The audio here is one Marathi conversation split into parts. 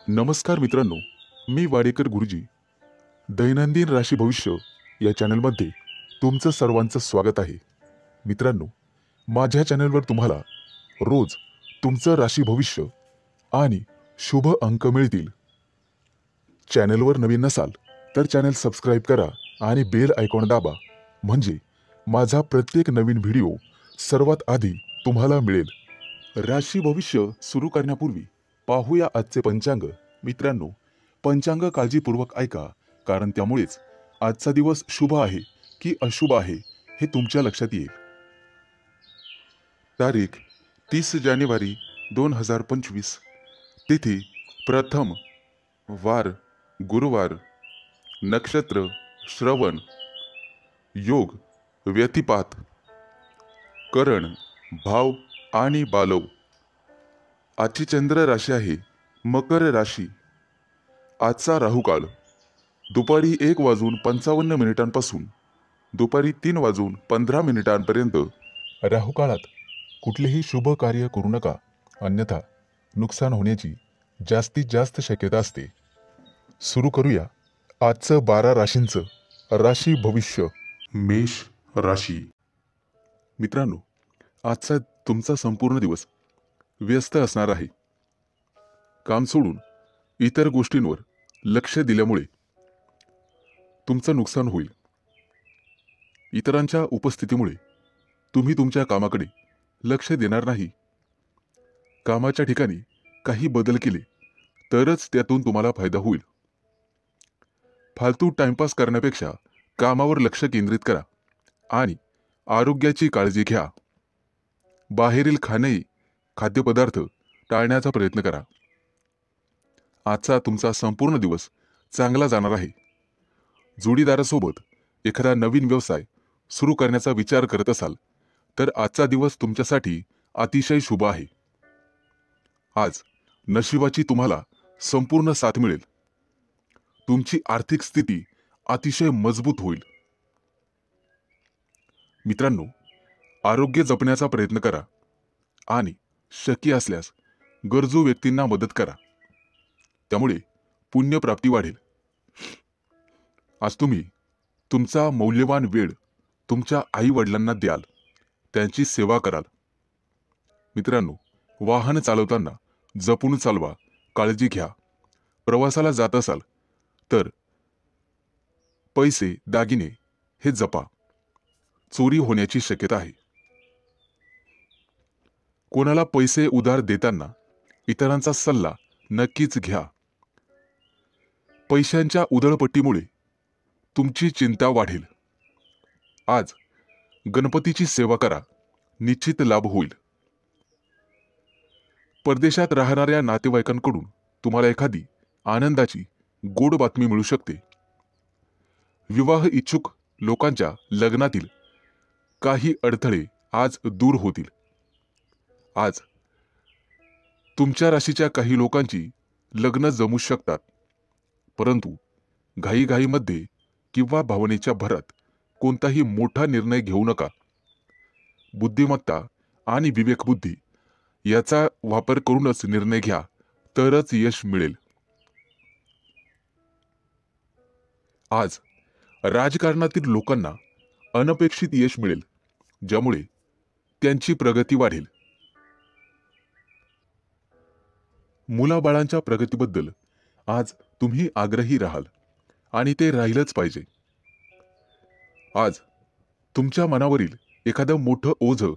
नमस्कार मित्रांनो, मी वाडेकर गुरुजी. दैनंदिन राशी भविष्य या चॅनलमध्ये तुमचं सर्वांचं स्वागत आहे. मित्रांनो, माझ्या चॅनलवर तुम्हाला रोज तुमचं राशी भविष्य आणि शुभ अंक मिळतील. चॅनलवर नवीन नसाल तर चॅनल सबस्क्राईब करा आणि बेल आयकॉन दाबा, म्हणजे माझा प्रत्येक नवीन व्हिडिओ सर्वात आधी तुम्हाला मिळेल. राशी भविष्य सुरू करण्यापूर्वी पाहूया आजचे पंचांग. मित्रांनो, पंचांग काळजीपूर्वक ऐका, कारण त्यामुळेच आजचा दिवस शुभ आहे की अशुभ आहे हे तुमच्या लक्षात येईल. तारीख 30 जानेवारी 2025. तिथी प्रथम, वार गुरुवार, नक्षत्र श्रवण, योग व्यतिपात, करण भाव आणि बालव. आजची चंद्र राशी आहे मकर राशी. आजचा राहुकाळ दुपारी 1:55 दुपारी 3:15 राहुकाळात कुठलेही शुभ कार्य करू नका, अन्यथा नुकसान होण्याची जास्तीत जास्त शक्यता असते. सुरू करूया आजचं 12 राशींचं राशी भविष्य. मेष राशी. मित्रांनो, आजचा तुमचा संपूर्ण दिवस व्यस्त असणार आहे. काम सोडून इतर गोष्टींवर लक्ष दिल्यामुळे तुमचं नुकसान होईल. इतरांच्या उपस्थितीमुळे तुम्ही तुमच्या कामाकडे लक्ष देणार नाही. कामाच्या ठिकाणी काही बदल केले तरच त्यातून तुम्हाला फायदा होईल. फालतू टाइमपास करण्यापेक्षा कामावर लक्ष केंद्रित करा आणि आरोग्याची काळजी घ्या. बाहेरील खाद्यपदार्थ टाळण्याचा प्रयत्न करा. आजचा तुमचा संपूर्ण दिवस चांगला जाणार आहे. जोडीदारासोबत एखादा नवीन व्यवसाय सुरू करण्याचा विचार करत असाल तर आजचा दिवस तुमच्यासाठी अतिशय शुभ आहे. आज नशिबाची तुम्हाला संपूर्ण साथ मिळेल. तुमची आर्थिक स्थिती अतिशय मजबूत होईल. मित्रांनो, आरोग्य जपण्याचा प्रयत्न करा आणि शक्य असल्यास गरजू व्यक्तींना मदत करा. त्यामुळे पुण्यप्राप्ती वाढेल. आज तुम्ही तुमचा मौल्यवान वेळ तुमच्या आई वडिलांना द्याल, त्यांची सेवा कराल. मित्रांनो, वाहन चालवताना जपून चालवा, काळजी घ्या. प्रवासाला जात असाल तर पैसे दागिने हे जपा. चोरी होण्याची शक्यता आहे. कोणाला पैसे उधार देताना इतरांचा सल्ला नक्कीच घ्या. पैशांच्या उधळपट्टीमुळे तुमची चिंता वाढेल. आज गणपतीची सेवा करा, निश्चित लाभ होईल. परदेशात राहणाऱ्या नातेवाईकांकडून तुम्हाला एखादी आनंदाची गोड बातमी मिळू शकते. विवाह इच्छुक लोकांच्या लग्नातील काही अडथळे आज दूर होतील. आज तुमच्या राशीच्या काही लोकांची लग्न जमू शकतात, परंतु घाईघाईमध्ये किंवा भावनेच्या भरात कोणताही मोठा निर्णय घेऊ नका. बुद्धिमत्ता आणि विवेकबुद्धी याचा वापर करूनच निर्णय घ्या, तरच यश मिळेल. आज राजकारणातील लोकांना अनपेक्षित यश मिळेल, ज्यामुळे त्यांची प्रगती वाढेल. मुलाबाळांच्या प्रगतीबद्दल आज तुम्ही आग्रही राहाल आणि ते राहिलंच पाहिजे. आज तुमच्या मनावरील एखादं मोठं ओझं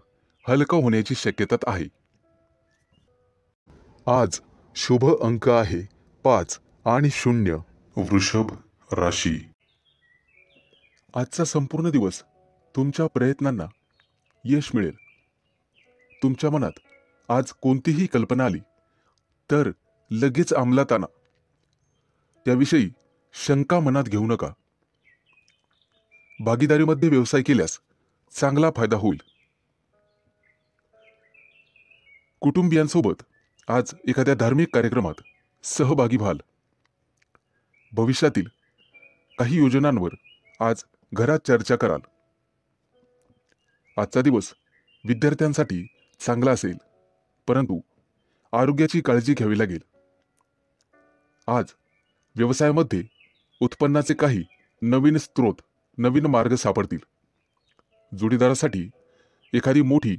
हलकं होण्याची शक्यता आहे. आज शुभ अंक आहे 5 आणि 0. वृषभ राशी. आजचा संपूर्ण दिवस तुमच्या प्रयत्नांना यश मिळेल. तुमच्या मनात आज कोणतीही कल्पना आली तर लगेच अंमलात आणा. त्याविषयी शंका मनात घेऊ नका. भागीदारीमध्ये व्यवसाय केल्यास चांगला फायदा होईल. कुटुंबियांसोबत आज एखाद्या धार्मिक कार्यक्रमात सहभागी व्हाल. भविष्यातील काही योजनांवर आज घरात चर्चा कराल. आजचा दिवस विद्यार्थ्यांसाठी चांगला असेल, परंतु आरोग्याची काळजी घ्यावी लागेल. आज व्यवसायामध्ये उत्पन्नाचे काही नवीन स्रोत, नवीन मार्ग सापडतील. जोडीदारासाठी एखादी मोठी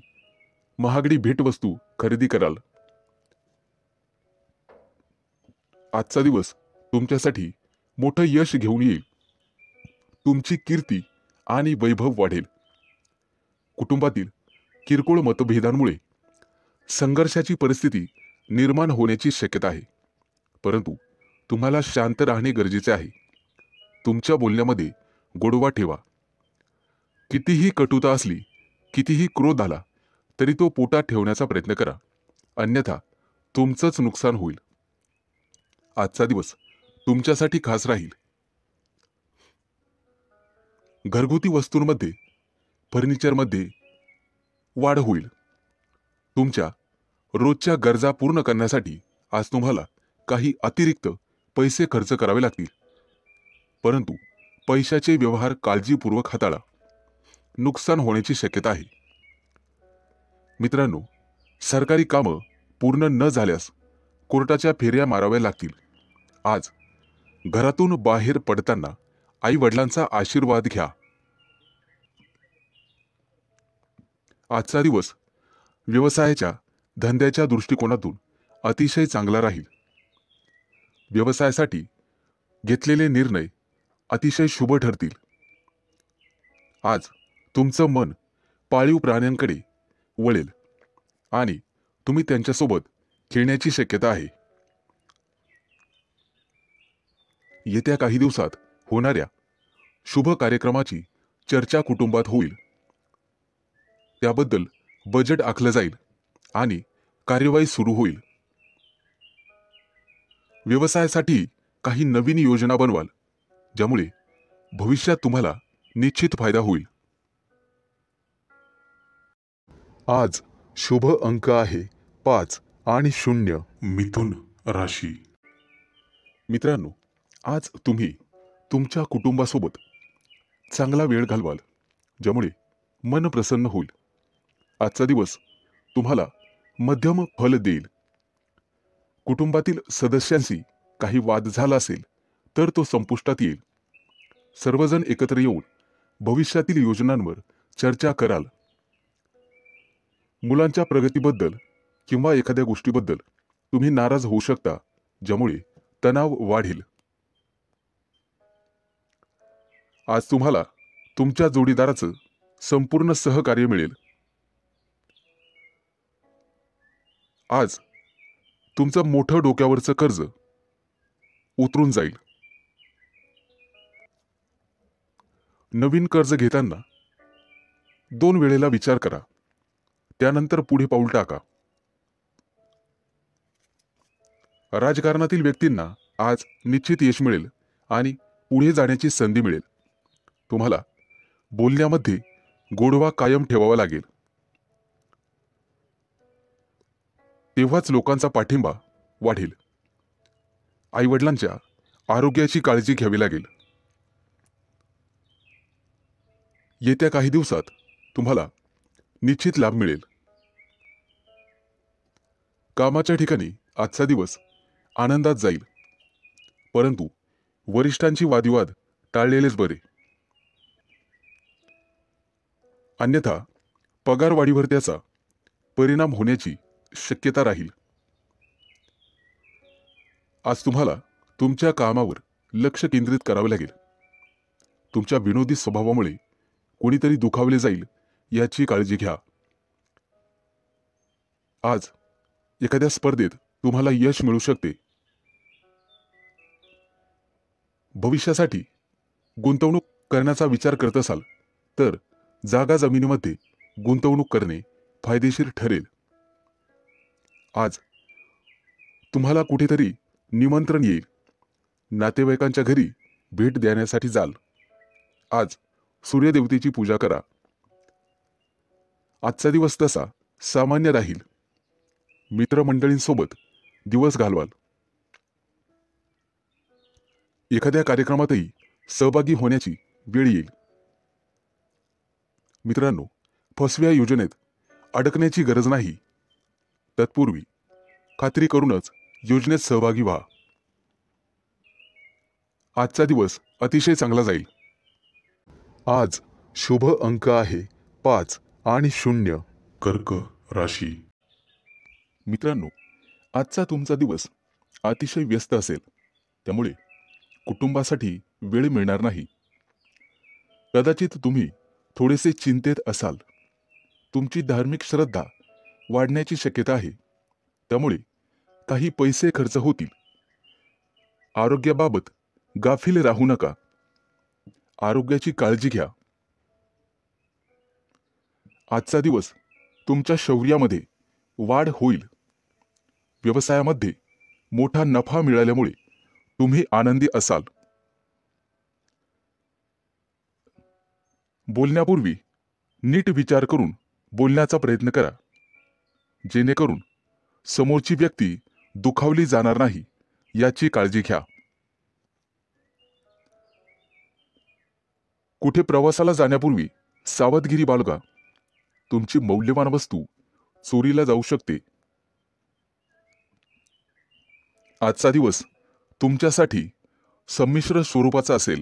महागडी भेटवस्तू खरेदी कराल. आजचा दिवस तुमच्यासाठी मोठं यश घेऊन येईल. तुमची कीर्ती आणि वैभव वाढेल. कुटुंबातील किरकोळ मतभेदांमुळे संघर्षाची परिस्थिती निर्माण होण्याची शक्यता आहे, परंतु तुम्हाला शांत राहणे गरजेचे आहे. तुमच्या बोलण्यामध्ये गोडवा ठेवा. कितीही कटुता असली, कितीही क्रोध आला तरी तो पोटात ठेवण्याचा प्रयत्न करा, अन्यथा तुमचंच नुकसान होईल. आजचा दिवस तुमच्यासाठी खास राहील. घरगुती वस्तूंमध्ये, फर्निचरमध्ये वाढ होईल. तुमच्या रोजच्या गरजा पूर्ण करण्यासाठी आज तुम्हाला काही अतिरिक्त पैसे खर्च करावे लागतील, परंतु पैशाचे व्यवहार काळजीपूर्वक हाताळा. नुकसान होण्याची शक्यता आहे. मित्रांनो, सरकारी कामं पूर्ण न झाल्यास कोर्टाच्या फेऱ्या माराव्या लागतील. आज घरातून बाहेर पडताना आई वडिलांचा आशीर्वाद घ्या. आजचा दिवस व्यवसायाच्या, धंद्याच्या दृष्टिकोनातून अतिशय चांगला राहील. व्यवसायासाठी घेतलेले निर्णय अतिशय शुभ ठरतील. आज तुमचं मन पाळीव प्राण्यांकडे वळेल आणि तुम्ही त्यांच्यासोबत खेळण्याची शक्यता आहे. येत्या काही दिवसात होणाऱ्या शुभ कार्यक्रमाची चर्चा कुटुंबात होईल. त्याबद्दल बजेट आखलं जाईल आणि कार्यवाही सुरू होईल. व्यवसायासाठी काही नवीन योजना बनवाल, ज्यामुळे भविष्यात तुम्हाला निश्चित फायदा होईल. आज शुभ अंक आहे 5 आणि 0. मिथुन राशी. मित्रांनो, आज तुम्ही तुमच्या कुटुंबासोबत चांगला वेळ घालवाल, ज्यामुळे मन प्रसन्न होईल. आजचा दिवस तुम्हाला मध्यम फल देईल. कुटुंबातील सदस्यांशी काही वाद झाला असेल तर तो संपुष्टात येईल. सर्वजण एकत्र येऊन भविष्यातील योजनांवर चर्चा कराल. मुलांच्या प्रगतीबद्दल किंवा एखाद्या गोष्टीबद्दल तुम्ही नाराज होऊ शकता, ज्यामुळे तणाव वाढेल. आज तुम्हाला तुमच्या जोडीदाराचं संपूर्ण सहकार्य मिळेल. आज तुमचं मोठं डोक्यावरचं कर्ज उतरून जाईल. नवीन कर्ज घेताना 2 वेळेला विचार करा, त्यानंतर पुढे पाऊल टाका. राजकारणातील व्यक्तींना आज निश्चित यश मिळेल आणि पुढे जाण्याची संधी मिळेल. तुम्हाला बोलण्यामध्ये गोडवा कायम ठेवावा लागेल. तेव्हाच लोकांचा पाठिंबा वाढेल. आईवडिलांच्या आरोग्याची काळजी घ्यावी लागेल. येत्या काही दिवसात तुम्हाला निश्चित लाभ मिळेल. कामाच्या ठिकाणी आजचा दिवस आनंदात जाईल, परंतु वरिष्ठांची वादविवाद टाळलेलेच बरे. अन्यथा पगारवाढीवर त्याचा परिणाम होण्याची शक्यता राहील. आज तुम्हाला तुमच्या कामावर लक्ष केंद्रित करावे लागेल. तुमच्या विनोदी स्वभावामुळे कोणीतरी दुखावले जाईल याची काळजी घ्या. आज एखाद्या स्पर्धेत तुम्हाला यश मिळू शकते. भविष्यासाठी गुंतवणूक करण्याचा विचार करत असाल तर जागा जमिनीमध्ये गुंतवणूक करणे फायदेशीर ठरेल. आज तुम्हाला कुठेतरी निमंत्रण येईल. नातेवाईकांच्या घरी भेट देण्यासाठी जाल. आज सूर्यदेवतेची पूजा करा. आजचा दिवस तसा सामान्य राहील. मित्रमंडळींसोबत दिवस घालवाल. एखाद्या कार्यक्रमातही सहभागी होण्याची वेळ येईल. मित्रांनो, फसव्या योजनेत अडकण्याची गरज नाही. तत्पूर्वी खात्री करूनच योजनेत सहभागी व्हा. आजचा दिवस अतिशय चांगला जाईल. आज शुभ अंक आहे 5 आणि 0. कर्क राशी. मित्रांनो, आजचा तुमचा दिवस अतिशय व्यस्त असेल, त्यामुळे कुटुंबासाठी वेळ मिळणार नाही. कदाचित तुम्ही थोडेसे चिंतेत असाल. तुमची धार्मिक श्रद्धा वाढण्याची शक्यता आहे, त्यामुळे काही पैसे खर्च होतील. आरोग्याबाबत गाफील राहू नका. आरोग्याची काळजी घ्या. आजचा दिवस तुमच्या शौर्यामध्ये वाढ होईल. व्यवसायामध्ये मोठा नफा मिळाल्यामुळे तुम्ही आनंदी असाल. बोलण्यापूर्वी नीट विचार करून बोलण्याचा प्रयत्न करा, जेणेकरून समोरची व्यक्ती दुखावली जाणार नाही याची काळजी घ्या. कुठे प्रवासाला जाण्यापूर्वी सावधगिरी बाळगा. तुमची मौल्यवान वस्तू चोरीला जाऊ शकते. आजचा दिवस तुमच्यासाठी संमिश्र स्वरूपाचा असेल.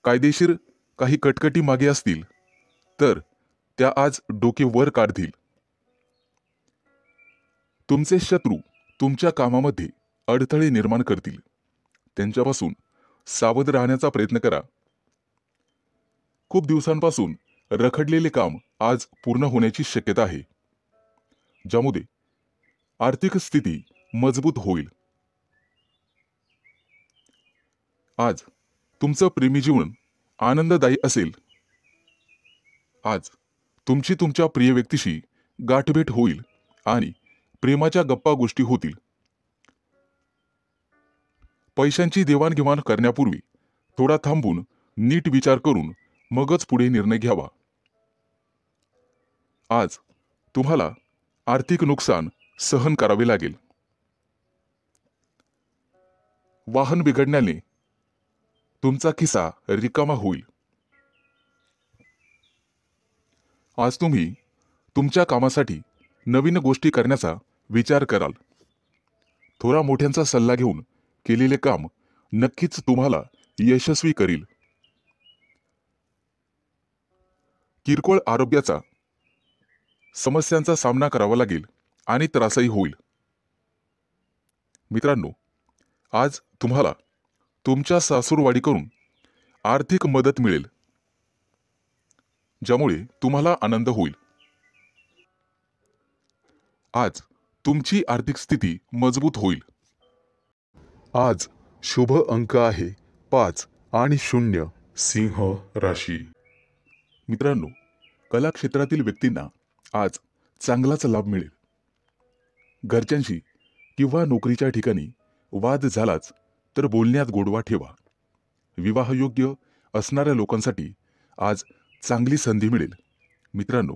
कायदेशीर काही कटकटी मागे असतील तर त्या आज डोके वर काढतील. तुमचे शत्रू तुमच्या कामामध्ये अडथळे निर्माण करतील. त्यांच्यापासून सावध राहण्याचा प्रयत्न करा. खूप दिवसांपासून रखडलेले काम आज पूर्ण होण्याची शक्यता आहे, ज्यामुळे आर्थिक स्थिती मजबूत होईल. आज तुमचं प्रेमी जीवन आनंददायी असेल. आज तुमची तुमच्या प्रिय व्यक्तीशी गाठभेट होईल आणि प्रेमाच्या गप्पा गोष्टी होतील. पैशांची देवाणघेवाण करण्यापूर्वी थोडा थांबून नीट विचार करून मगच पुढे निर्णय घ्यावा. आज तुम्हाला आर्थिक नुकसान सहन करावे लागेल. वाहन बिघडण्याने तुमचा खिसा रिकामा होईल. आज तुम्ही तुमच्या कामासाठी नवीन गोष्टी करण्याचा विचार कराल. थोडा मोठ्यांचा सल्ला घेऊन केलेले काम नक्कीच तुम्हाला यशस्वी करील. किरकोळ आरोग्याचा समस्यांचा सामना करावा लागेल आणि त्रासही होईल. मित्रांनो, आज तुम्हाला तुमच्या सासूरवाडीकडून आर्थिक मदत मिळेल, ज्यामुळे तुम्हाला आनंद होईल. आज तुमची आर्थिक स्थिती मजबूत होईल. आज शुभ अंक आहे 5 आणि 0. सिंह राशी. मित्रांनो, कला क्षेत्रातील व्यक्तींना आज चांगलाच लाभ मिळेल. घरच्यांशी किंवा नोकरीच्या ठिकाणी वाद झालाच तर बोलण्यात गोडवा ठेवा. विवाहयोग्य असणाऱ्या लोकांसाठी आज चांगली संधी मिळेल. मित्रांनो,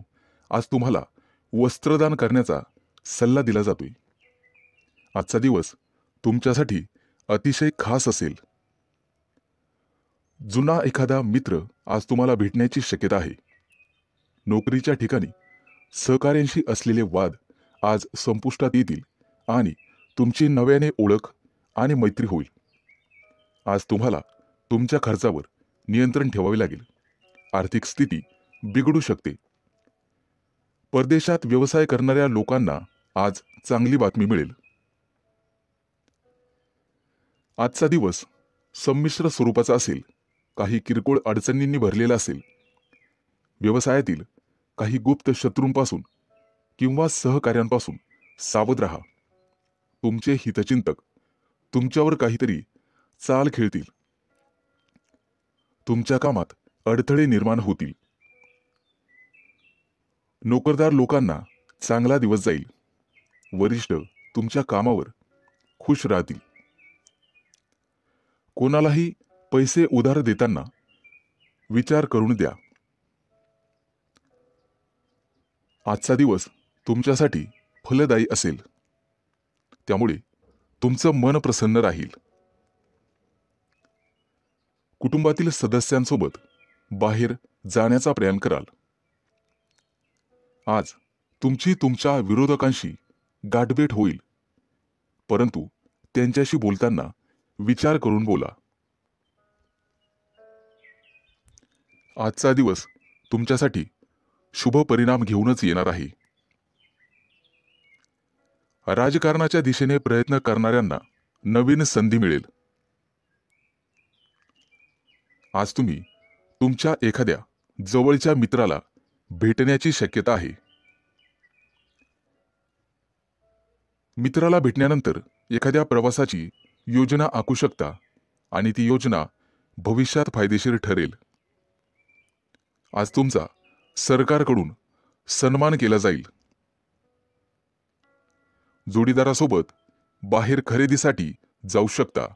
आज तुम्हाला वस्त्रदान करण्याचा सल्ला दिला जातोय. आजचा दिवस तुमच्यासाठी अतिशय खास असेल. जुना एखादा मित्र आज तुम्हाला भेटण्याची शक्यता आहे. नोकरीच्या ठिकाणी सहकाऱ्यांशी असलेले वाद आज संपुष्टात येतील आणि तुमची नव्याने ओळख आणि मैत्री होईल. आज तुम्हाला तुमच्या खर्चावर नियंत्रण ठेवावे लागेल. आर्थिक स्थिती बिघडू शकते. परदेशात व्यवसाय करणाऱ्या लोकांना आज चांगली बातमी मिळेल. आजचा दिवस संमिश्र स्वरूपाचा असेल. काही किरकोळ अडचणींनी भरलेला असेल. व्यवसायातील काही गुप्त शत्रूंपासून किंवा सहकाऱ्यांपासून सावध राहा. तुमचे हितचिंतक तुमच्यावर काहीतरी चाल खेळतील. तुमच्या कामात अडथळे निर्माण होतील. नोकरदार लोकांना चांगला दिवस जाईल. वरिष्ठ तुमच्या कामावर खुश राहतील. कोणालाही पैसे उधार देताना विचार करून द्या. आजचा दिवस तुमच्यासाठी फलदायी असेल, त्यामुळे तुमचं मन प्रसन्न राहील. कुटुंबातील सदस्यांसोबत बाहेर जाण्याचा प्रयत्न कराल. आज तुमची तुमच्या विरोधकांशी गाठभेट होईल, परंतु त्यांच्याशी बोलताना विचार करून बोला. आजचा दिवस तुमच्यासाठी शुभ परिणाम घेऊनच येणार आहे. राजकारणाच्या दिशेने प्रयत्न करणाऱ्यांना नवीन संधी मिळेल. आज तुम्ही तुमच्या एखाद्या जवळच्या मित्राला भेटण्याची शक्यता आहे. मित्राला भेटल्यानंतर एखाद्या प्रवासाची योजना आखू शकता आणि ती योजना भविष्यात फायदेशीर ठरेल. आज तुमचा सरकारकडून सन्मान केला जाईल. जोडीदारासोबत बाहेर खरेदीसाठी जाऊ शकता.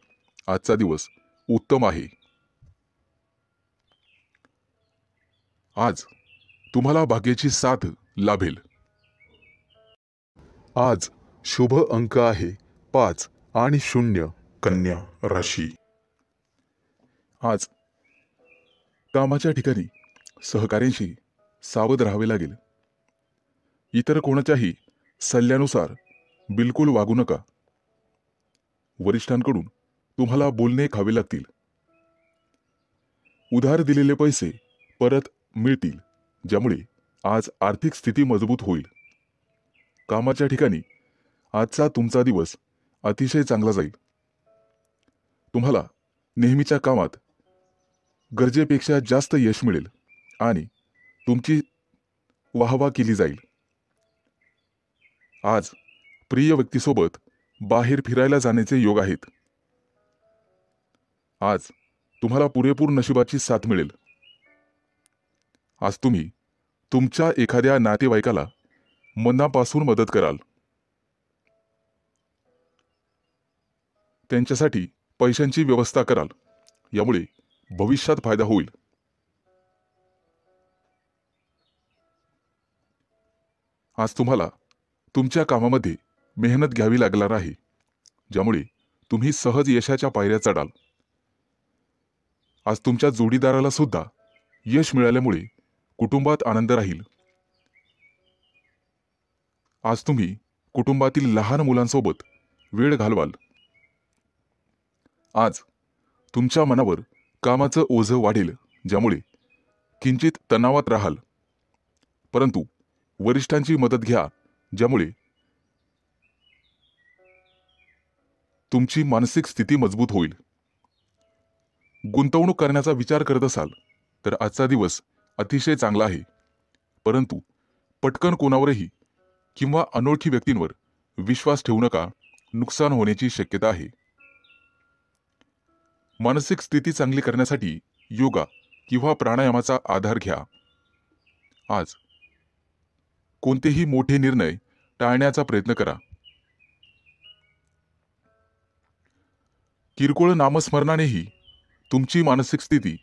आजचा दिवस उत्तम आहे. आज तुम्हाला भाग्याची साथ लाभेल. आज शुभ अंक आहे 5 आणि 0. कन्या राशी. आज कामाच्या ठिकाणी सहकाऱ्यांशी सावध राहावे लागेल. इतर कोणाच्याही सल्ल्यानुसार बिलकुल वागू नका. वरिष्ठांकडून तुम्हाला बोलणे खावे लागतील. उधार दिलेले पैसे परत मिळतील, ज्यामुळे आज आर्थिक स्थिती मजबूत होईल. कामाच्या ठिकाणी आजचा तुमचा दिवस अतिशय चांगला जाईल. तुम्हाला नेहमीच्या कामात गरजेपेक्षा जास्त यश मिळेल आणि तुमची वाहवा केली जाईल. आज प्रिय व्यक्तीसोबत बाहेर फिरायला जाण्याचे योग आहेत. आज तुम्हाला पुरेपूर नशिबाची साथ मिळेल. आज तुम्ही तुमच्या एखाद्या नातेवाईकाला मनापासून मदत कराल. त्यांच्यासाठी पैशांची व्यवस्था कराल, यामुळे भविष्यात फायदा होईल. आज तुम्हाला तुमच्या कामामध्ये मेहनत घ्यावी लागणार आहे, ज्यामुळे तुम्ही सहज यशाच्या पायऱ्या चढाल. आज तुमच्या जोडीदाराला सुद्धा यश मिळाल्यामुळे कुटुंबात आनंद राहील. आज तुम्ही कुटुंबातील लहान मुलांसोबत वेळ घालवाल. आज तुमच्या मनावर कामाचं ओझं वाढेल, ज्यामुळे किंचित तणावात राहाल. परंतु वरिष्ठांची मदत घ्या, ज्यामुळे तुमची मानसिक स्थिती मजबूत होईल. गुंतवणूक करण्याचा विचार करत असाल तर आजचा दिवस अतिशय चांगला आहे. परंतु पटकन कोणावरही किंवा अनोळखी व्यक्तींवर विश्वास ठेवू नका. नुकसान होण्याची शक्यता आहे. मानसिक स्थिती चांगली करण्यासाठी योगा किंवा प्राणायामाचा आधार घ्या. आज कोणतेही मोठे निर्णय टाळण्याचा प्रयत्न करा. किरकोळ नामस्मरणानेही तुमची मानसिक स्थिती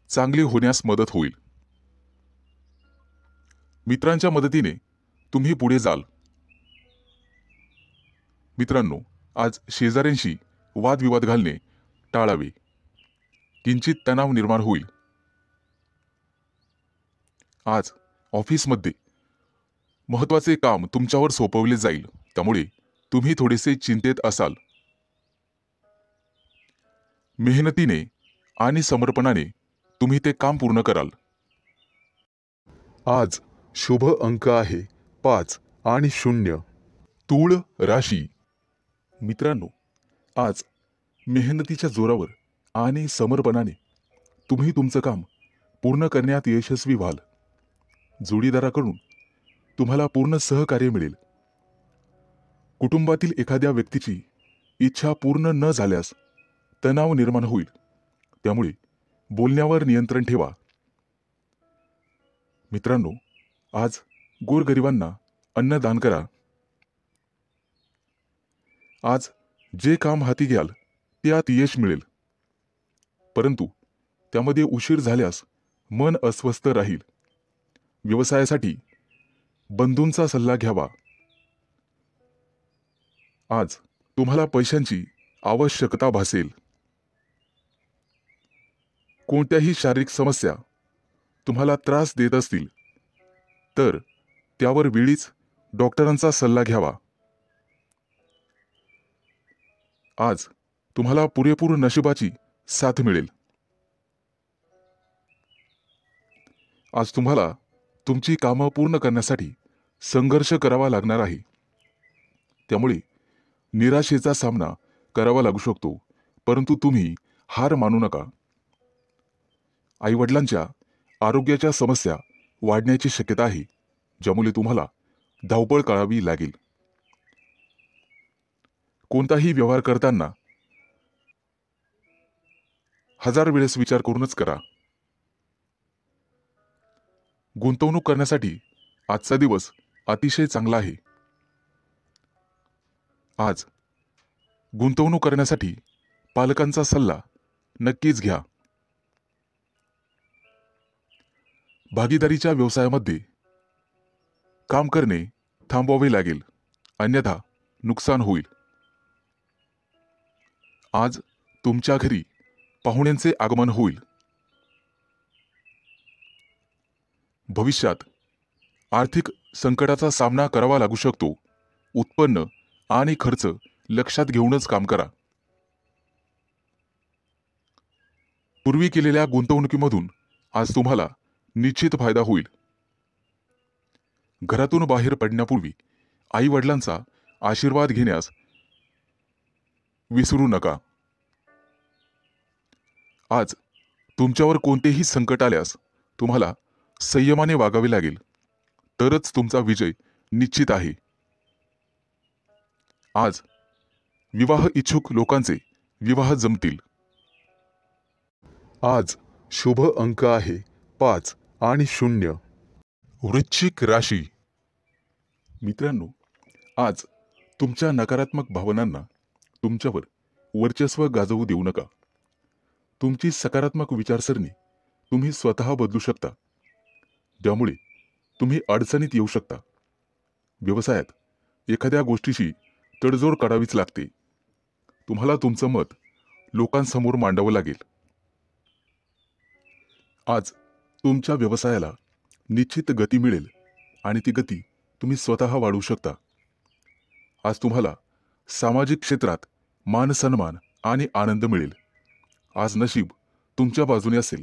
चांगली होण्यास मदत होईल. मित्रांच्या मदतीने तुम्ही पुढे जाल. मित्रांनो, आज शेजाऱ्यांशी वादविवाद घालणे टाळावे. किंचित तणाव निर्माण होईल. आज ऑफिसमध्ये महत्त्वाचे काम तुमच्यावर सोपवले जाईल, त्यामुळे तुम्ही थोडेसे चिंतेत असाल. मेहनतीने आणि समर्पणाने तुम्ही ते काम पूर्ण कराल. आज शुभ अंक आहे 5 आणि 0. तूळ राशी. मित्रांनो, आज मेहनतीच्या जोरावर आणि समर्पणाने तुम्ही तुमचं काम पूर्ण करण्यात यशस्वी व्हाल. जोडीदाराकडून तुम्हाला पूर्ण सहकार्य मिळेल. कुटुंबातील एखाद्या व्यक्तीची इच्छा पूर्ण न झाल्यास तणाव निर्माण होईल, त्यामुळे बोलण्यावर नियंत्रण ठेवा. मित्रांनो, आज गोरगरिबांना अन्नदान करा. आज जे काम हाती घ्याल त्यात यश मिळेल, परंतु त्यामध्ये उशीर झाल्यास मन अस्वस्थ राहील. व्यवसायासाठी बंधूंचा सल्ला घ्यावा. आज तुम्हाला पैशांची आवश्यकता भासेल. कोणत्याही शारीरिक समस्या तुम्हाला त्रास देत असतील तर त्यावर वेळीच डॉक्टरांचा सल्ला घ्यावा. आज तुम्हाला पुरेपूर नशिबाची साथ मिळेल. आज तुम्हाला तुमची कामं पूर्ण करण्यासाठी संघर्ष करावा लागणार आहे. त्यामुळे निराशेचा सामना करावा लागू शकतो, परंतु तुम्ही हार मानू नका. आईवडिलांच्या आरोग्याच्या समस्या वाढण्याची शक्यता आहे, ज्यामुळे तुम्हाला धावपळ करावी लागेल. कोणताही व्यवहार करताना 1000 वेळेस विचार करूनच करा. गुंतवणूक करण्यासाठी आजचा दिवस अतिशय चांगला आहे. आज गुंतवणूक करण्यासाठी पालकांचा सल्ला नक्कीच घ्या. भागीदारीच्या व्यवसायामध्ये काम करणे थांबवावे लागेल, अन्यथा नुकसान होईल. आज तुमच्या घरी पाहुण्यांचे आगमन होईल. भविष्यात आर्थिक संकटाचा सामना करावा लागू शकतो. उत्पन्न आणि खर्च लक्षात घेऊनच काम करा. पूर्वी केलेल्या गुंतवणुकीमधून आज तुम्हाला निश्चित फायदा होईल. घरातून बाहेर पडण्यापूर्वी आई वडिलांचा आशीर्वाद घेण्यास विसरू नका. आज तुमच्यावर कोणतेही संकट आल्यास तुम्हाला संयमाने वागावे लागेल, तरच तुमचा विजय निश्चित आहे. आज विवाह इच्छुक लोकांचे विवाह जमतील. आज शुभ अंक आहे 5 आणि 0. वृश्चिक राशी. मित्रांनो, आज तुमच्या नकारात्मक भावनांना तुमच्यावर वर्चस्व गाजवू देऊ नका. तुमची सकारात्मक विचारसरणी तुम्ही स्वतः बदलू शकता, ज्यामुळे तुम्ही अडचणीत येऊ शकता. व्यवसायात एखाद्या गोष्टीशी तडजोड करावीच लागते. तुम्हाला तुमचं मत लोकांसमोर मांडावं लागेल. आज तुमच्या व्यवसायाला निश्चित गती मिळेल आणि ती गती तुम्ही स्वतः वाढवू शकता. आज तुम्हाला सामाजिक क्षेत्रात मान सन्मान आणि आनंद मिळेल. आज नशीब तुमच्या बाजूने असेल.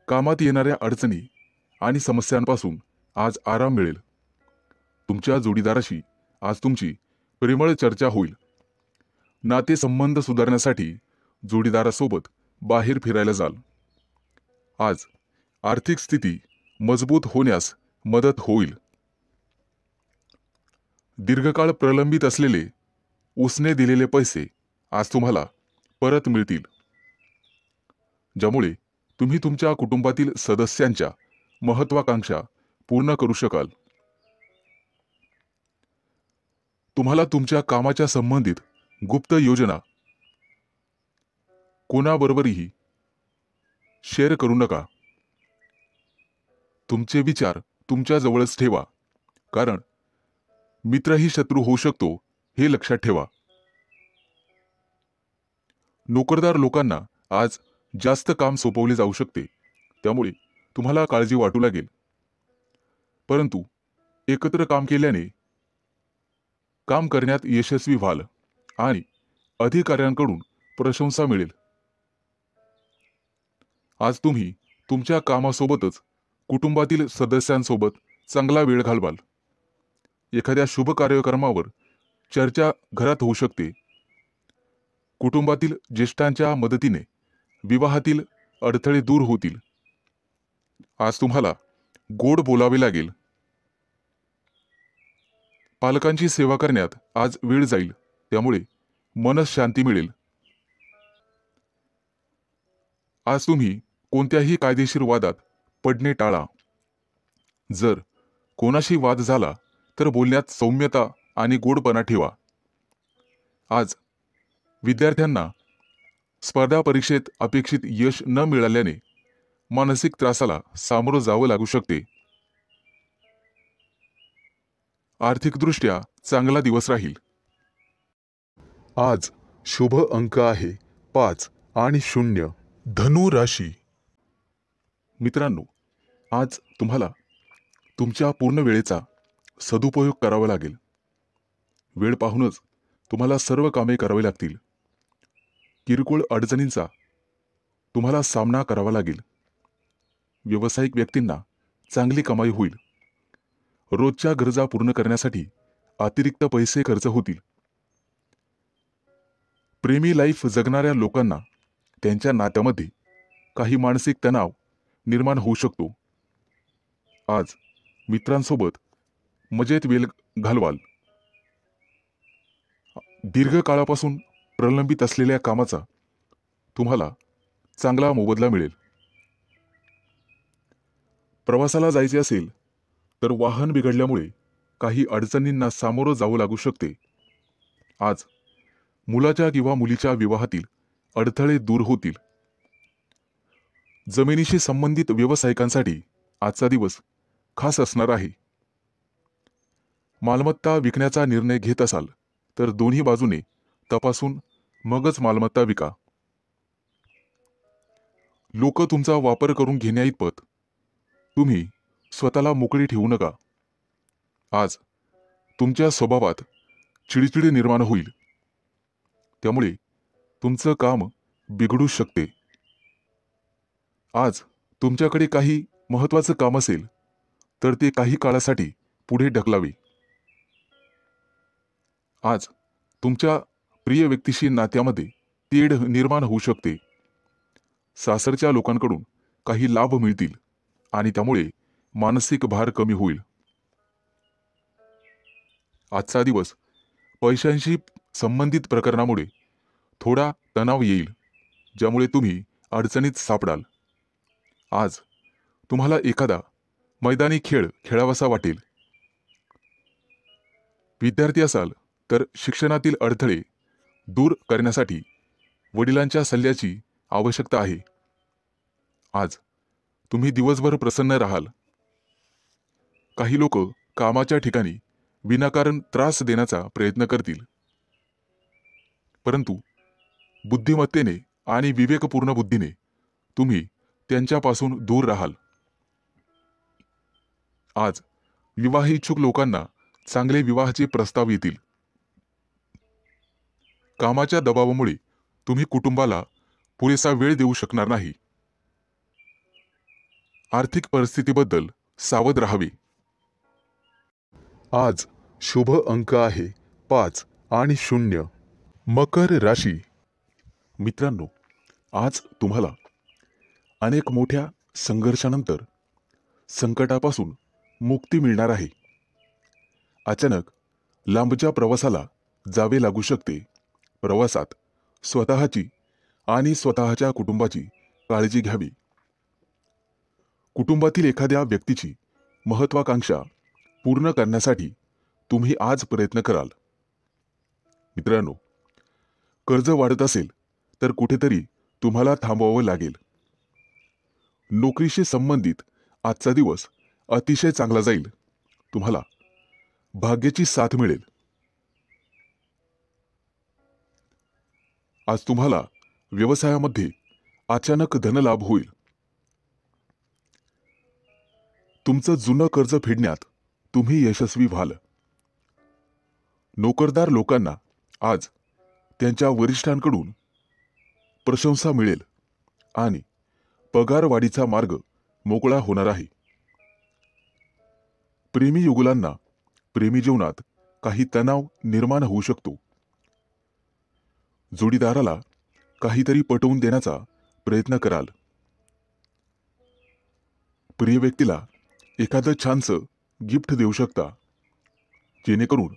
कामात येणाऱ्या अडचणी आणि समस्यांपासून आज आराम मिळेल. तुमच्या जोडीदाराशी आज तुमची प्रेमळ चर्चा होईल. नातेसंबंध सुधारण्यासाठी जोडीदारासोबत बाहेर फिरायला जाल. आज आर्थिक स्थिती मजबूत होण्यास मदत होईल. दीर्घकाळ प्रलंबित असलेले उसने दिलेले पैसे आज तुम्हाला परत मिळतील, ज्यामुळे तुम्ही तुमच्या कुटुंबातील सदस्यांच्या महत्त्वाकांक्षा पूर्ण करू शकाल. तुम्हाला तुमच्या कामाच्या संबंधित गुप्त योजना कोणाबरोबरही शेअर करू नका. तुमचे विचार तुमच्या जवळच ठेवा, कारण मित्रही शत्रू होऊ शकतो हे लक्षात ठेवा. नोकरदार लोकांना आज जास्त काम सोपवले जाऊ शकते, त्यामुळे तुम्हाला काळजी वाटू लागेल. परंतु एकत्र काम केल्याने काम करण्यात यशस्वी व्हाल आणि अधिकाऱ्यांकडून प्रशंसा मिळेल. आज तुम्ही तुमच्या कामासोबतच कुटुंबातील सदस्यांसोबत चांगला वेळ घालवाल. एखाद्या शुभ कार्यक्रमावर चर्चा घरात होऊ शकते. कुटुंबातील ज्येष्ठांच्या मदतीने विवाहातील अडथळे दूर होतील. आज तुम्हाला गोड बोलावे लागेल. पालकांची सेवा करण्यात आज वेळ जाईल, त्यामुळे मनःशांती मिळेल. आज तुम्ही कोणत्याही कायदेशीर वादात पडणे टाळा. जर कोणाशी वाद झाला तर बोलण्यात सौम्यता आणि गोडपणा ठेवा. आज विद्यार्थ्यांना स्पर्धा परीक्षेत अपेक्षित यश न मिळाल्याने मानसिक त्रासाला सामोरं जावं लागू शकते. आर्थिकदृष्ट्या चांगला दिवस राहील. आज शुभ अंक आहे 5 आणि 0. धनु राशी. मित्रांनो, आज तुम्हाला तुमच्या पूर्ण वेळेचा सदुपयोग करावा लागेल. वेळ पाहूनच तुम्हाला सर्व कामे करावी लागतील. किरकोळ अडचणींचा तुम्हाला सामना करावा लागेल. व्यावसायिक व्यक्तींना चांगली कमाई होईल. रोजच्या गरजा पूर्ण करण्यासाठी अतिरिक्त पैसे खर्च होतील. प्रेमी लाईफ जगणाऱ्या लोकांना त्यांच्या नात्यामध्ये काही मानसिक तणाव निर्माण होऊ शकतो. आज मित्रांसोबत मजेत वेळ घालवाल. दीर्घकाळापासून प्रलंबित असलेल्या कामाचा तुम्हाला चांगला मोबदला मिळेल. प्रवासाला जायचे असेल तर वाहन बिघडल्यामुळे काही अडचणींना सामोरं जावं लागू शकते. आज मुलाच्या किंवा मुलीच्या विवाहातील अडथळे दूर होतील. जमिनीशी संबंधित व्यावसायिकांसाठी आजचा दिवस खास असणार आहे. मालमत्ता विकण्याचा निर्णय घेत असाल तर दोन्ही बाजूने तपासून मगच मालमत्ता विका. लोक तुमचा वापर करून घेण्याइतपत तुम्ही स्वतःला मोकळी ठेवू नका. आज तुमच्या स्वभावात चिडचिड निर्माण होईल. त्यामुळे तुमचं काम बिघडू शकते. आज तुमच्याकडे काही महत्त्वाचं काम असेल तर ते काही काळासाठी पुढे ढकलावे. आज तुमच्या प्रिय व्यक्तीशी नात्यामध्ये तेढ निर्माण होऊ शकते. सासरच्या लोकांकडून काही लाभ मिळतील आणि त्यामुळे मानसिक भार कमी होईल. आजचा दिवस पैशांशी संबंधित प्रकरणामुळे थोडा तणाव येईल, ज्यामुळे तुम्ही अडचणीत सापडाल. आज तुम्हाला एखादा मैदानी खेळ खेळावासा वाटेल. विद्यार्थी असाल तर शिक्षणातील अडथळे दूर करण्यासाठी वडिलांच्या सल्ल्याची आवश्यकता आहे. आज तुम्ही दिवसभर प्रसन्न राहाल. काही लोक कामाच्या ठिकाणी विनाकारण त्रास देण्याचा प्रयत्न करतील, परंतु बुद्धिमत्तेने आणि विवेकपूर्ण बुद्धीने तुम्ही त्यांच्यापासून दूर राहाल. आज विवाह इच्छुक लोकांना चांगले विवाहाचे प्रस्ताव येतील. कामाच्या दबावामुळे तुम्ही कुटुंबाला पुरेसा वेळ देऊ शकणार नाही. आर्थिक परिस्थितीबद्दल सावध राहावे. आज शुभ अंक आहे 5 आणि 0. मकर राशी. मित्रांनो, आज तुम्हाला अनेक मोठ्या संघर्षानंतर संकटापासून मुक्ती मिळणार आहे. अचानक लांबच्या प्रवासाला जावे लागू शकते. प्रवासात स्वतःची आणि स्वतःच्या कुटुंबाची काळजी घ्यावी. कुटुंबातील एखाद्या व्यक्तीची महत्त्वाकांक्षा पूर्ण करण्यासाठी तुम्ही आज प्रयत्न कराल. मित्रांनो, कर्ज वाढत असेल तर कुठेतरी तुम्हाला थांबवावं लागेल. नोकरीशी संबंधित आजचा दिवस अतिशय चांगला जाईल. तुम्हाला भाग्याची साथ मिळेल. आज तुम्हाला व्यवसायामध्ये अचानक धनलाभ होईल. तुमचं जुनं कर्ज फेडण्यात तुम्ही यशस्वी व्हाल. नोकरदार लोकांना आज त्यांच्या वरिष्ठांकडून प्रशंसा मिळेल आणि पगारवाढीचा मार्ग मोकळा होणार आहे. प्रेमी युगुलांना प्रेमी जीवनात काही तणाव निर्माण होऊ शकतो. जोडीदाराला काहीतरी पटवून देण्याचा प्रयत्न कराल. प्रिय व्यक्तीला एखादं छानसं गिफ्ट देऊ शकता, जेणेकरून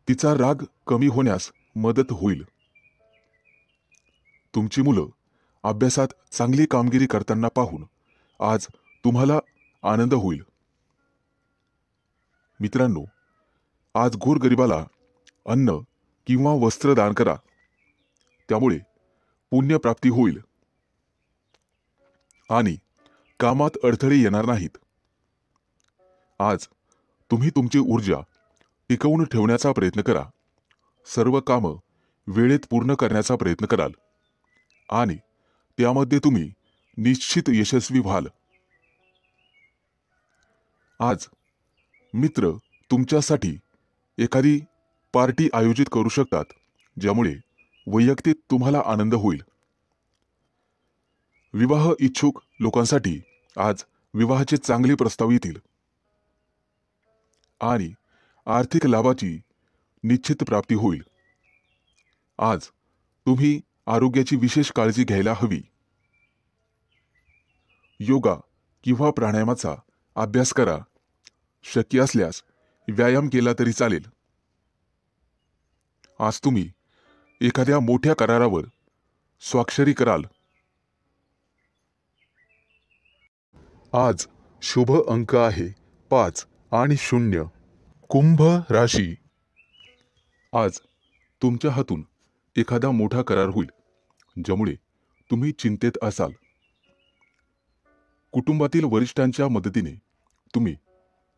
तिचा राग कमी होण्यास मदत होईल. तुमची मुलं अभ्यासात चांगली कामगिरी करताना पाहून आज तुम्हाला आनंद होईल. मित्रांनो, आज गोरगरिबाला अन्न किंवा वस्त्र दान करा. त्यामुळे पुण्यप्राप्ती होईल आणि कामात अडथळे येणार नाहीत. आज तुम्ही तुमची ऊर्जा टिकवून ठेवण्याचा प्रयत्न करा. सर्व कामं वेळेत पूर्ण करण्याचा प्रयत्न कराल आणि त्यामध्ये तुम्ही निश्चित यशस्वी व्हाल. आज मित्र तुमच्यासाठी एखादी पार्टी आयोजित करू शकतात, ज्यामुळे वैयक्तिक तुम्हाला आनंद होईल. विवाह इच्छुक लोकांसाठी आज विवाहाचे चांगले प्रस्ताव येतील आणि आर्थिक लाभाची निश्चित प्राप्ती होईल. आज तुम्ही आरोग्याची विशेष काळजी घ्यायला हवी. योगा किंवा प्राणायामाचा अभ्यास करा. शक्य असल्यास व्यायाम केला तरी चालेल. आज तुम्ही एखाद्या मोठ्या करारावर स्वाक्षरी कराल. आज शुभ अंक आहे 5 आणि 0. कुंभ राशी. आज तुमच्या हातून एखादा मोठा करार होईल, ज्यामुळे तुम्ही चिंतेत असाल. कुटुंबातील वरिष्ठांच्या मदतीने तुम्ही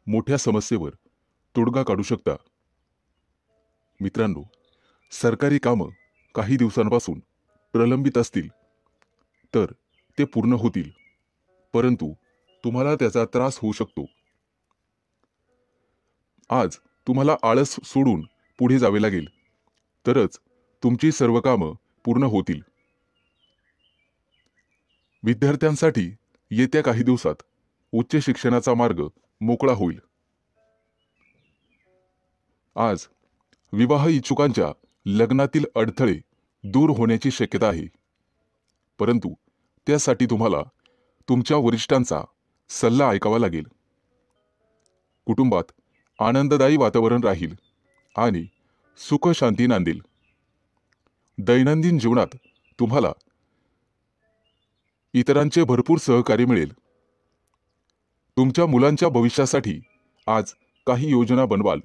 मोठ्या समस्येवर तोडगा काढू शकता. मित्रांनो, सरकारी कामं काही दिवसांपासून प्रलंबित असतील तर ते पूर्ण होतील, परंतु तुम्हाला त्याचा त्रास होऊ शकतो. आज तुम्हाला आळस सोडून पुढे जावे लागेल, तरच तुमची सर्व कामं पूर्ण होतील. विद्यार्थ्यांसाठी येत्या काही दिवसात उच्च शिक्षणाचा मार्ग मोकळा होईल. आज विवाह इच्छुकांच्या लग्नातील अडथळे दूर होण्याची शक्यता आहे, परंतु त्यासाठी तुम्हाला तुमच्या वरिष्ठांचा सल्ला ऐकावा लागेल. कुटुंबात आनंददायी वातावरण राहील आणि सुख शांती नांदेल. दैनंदिन जीवनात तुम्हाला इतरांचे भरपूर सहकार्य मिळेल. तुमच्या मुलांच्या भविष्यासाठी आज काही योजना बनवाल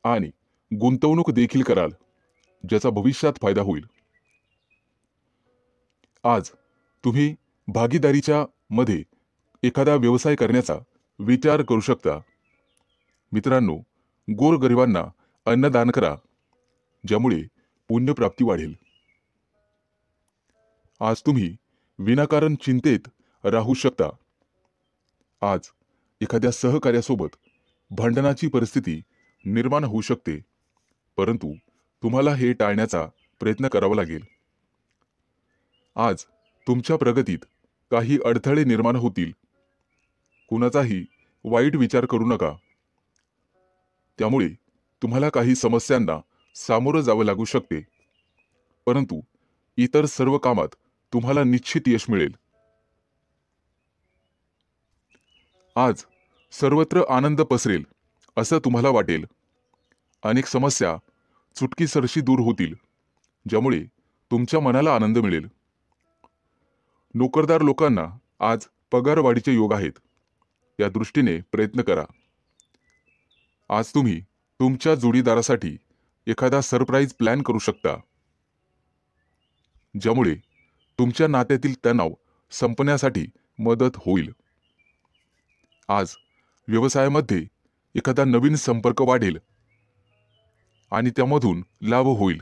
आणि गुंतवणूक देखील कराल, ज्याचा भविष्यात फायदा होईल. आज तुम्ही भागीदारीच्या मध्ये एखादा व्यवसाय करण्याचा विचार करू शकता. मित्रांनो, गोरगरिबांना अन्नदान करा, ज्यामुळे पुण्यप्राप्ती वाढेल. आज तुम्ही विनाकारण चिंतेत राहू शकता. आज एखाद्या सहकार्यासोबत भांडणाची परिस्थिती निर्माण होऊ शकते, परंतु तुम्हाला हे टाळण्याचा प्रयत्न करावा लागेल. आज तुमच्या प्रगतीत काही अडथळे निर्माण होतील. कुणाचाही वाईट विचार करू नका. त्यामुळे तुम्हाला काही समस्यांना सामोरं जावं लागू शकते, परंतु इतर सर्व कामात तुम्हाला निश्चित यश मिळेल. आज सर्वत्र आनंद पसरेल असं तुम्हाला वाटेल. अनेक समस्या चुटकीसरशी दूर होतील, ज्यामुळे तुमच्या मनाला आनंद मिळेल. नोकरदार लोकांना आज पगारवाढीचे योग आहेत. या दृष्टीने प्रयत्न करा. आज तुम्ही तुमच्या जोडीदारासाठी एखादा सरप्राईज प्लॅन करू शकता, ज्यामुळे तुमच्या नात्यातील तणाव संपण्यासाठी मदत होईल. आज व्यवसायामध्ये एखादा नवीन संपर्क वाढेल आणि त्यामधून लाभ होईल.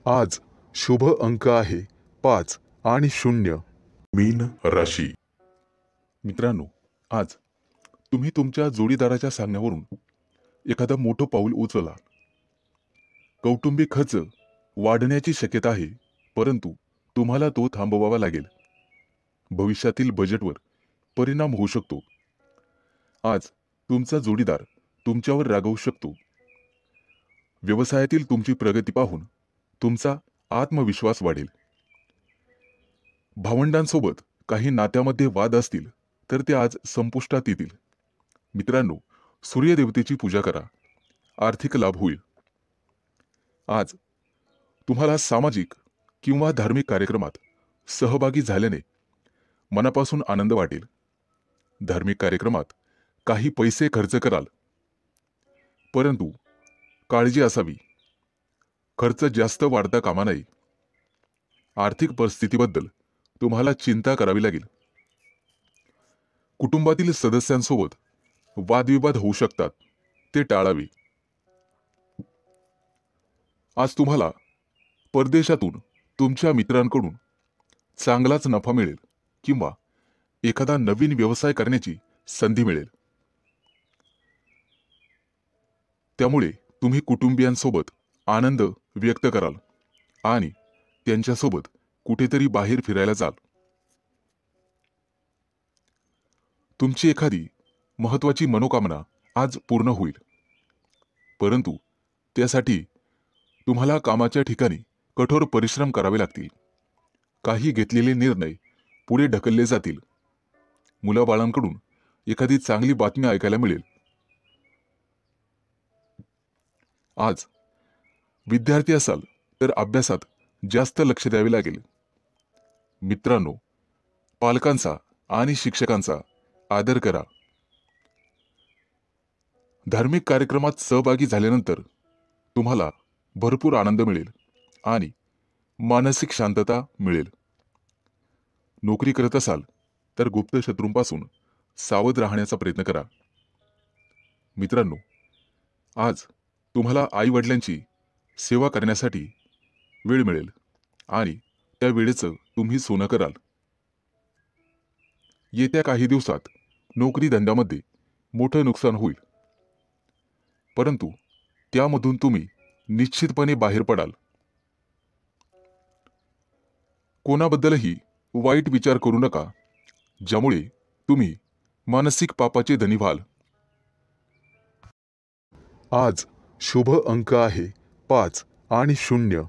आज शुभ अंक आहे 5 आणि 0. मीन राशी. मित्रांनो, आज तुम्ही तुमच्या जोडीदाराच्या सांगण्यावरून एखादं मोठं पाऊल उचलला. कौटुंबिक खर्च वाढण्याची शक्यता आहे, परंतु तुम्हाला तो थांबवावा लागेल. भविष्यातील बजेटवर परिणाम होऊ शकतो. आज तुमचा जोडीदार तुमच्यावर रागावू शकतो. व्यवसायातील तुमची प्रगती पाहून तुमचा आत्मविश्वास वाढेल. भावंडांसोबत काही नात्यामध्ये वाद असतील तर ते आज संपुष्टात येतील. मित्रांनो, सूर्यदेवतेची पूजा करा. आर्थिक लाभ होईल. आज तुम्हाला सामाजिक किंवा धार्मिक कार्यक्रमात सहभागी झाल्याने मनापासून आनंद वाटेल. धार्मिक कार्यक्रमात काही पैसे खर्च कराल, परंतु काळजी असावी. खर्च जास्त वाढता कामा नये. आर्थिक परिस्थितीबद्दल तुम्हाला चिंता करावी लागेल. कुटुंबातील सदस्यांसोबत वादविवाद होऊ शकतात, ते टाळावे. आज तुम्हाला परदेशातून तुमच्या मित्रांकडून चांगलाच नफा मिळेल किंवा एखादा नवीन व्यवसाय करण्याची संधी मिळेल. त्यामुळे तुम्ही कुटुंबियांसोबत आनंद व्यक्त कराल आणि त्यांच्यासोबत कुठेतरी बाहेर फिरायला जाल. तुमची एखादी महत्त्वाची मनोकामना आज पूर्ण होईल, परंतु त्यासाठी तुम्हाला कामाच्या ठिकाणी कठोर परिश्रम करावे लागतील. काही घेतलेले निर्णय पुढे ढकलले जातील. मुलाबाळांकडून एखादी चांगली बातमी ऐकायला मिळेल. आज विद्यार्थी असाल तर अभ्यासात जास्त लक्ष द्यावे लागेल. मित्रांनो, पालकांचा आणि शिक्षकांचा आदर करा. धार्मिक कार्यक्रमात सहभागी झाल्यानंतर तुम्हाला भरपूर आनंद मिळेल आणि मानसिक शांतता मिळेल. नोकरी करत असाल तर गुप्त शत्रूंपासून सावध राहण्याचा प्रयत्न करा. मित्रांनो, आज तुम्हाला आई-वडिलांची सेवा करण्यासाठी वेळ मिळेल आणि त्या वेळेचं तुम्ही सोनं कराल. येत्या काही दिवसात नोकरी धंद्यामध्ये मोठं नुकसान होईल, परंतु त्यामधून तुम्ही निश्चितपणे बाहेर पडाल. कोणाबद्दलही वाईट विचार करू नका, ज्यामुळे तुम्ही मानसिक पापाचे धनी व्हाल. आज शुभ अंक आहे 5 आणि 0.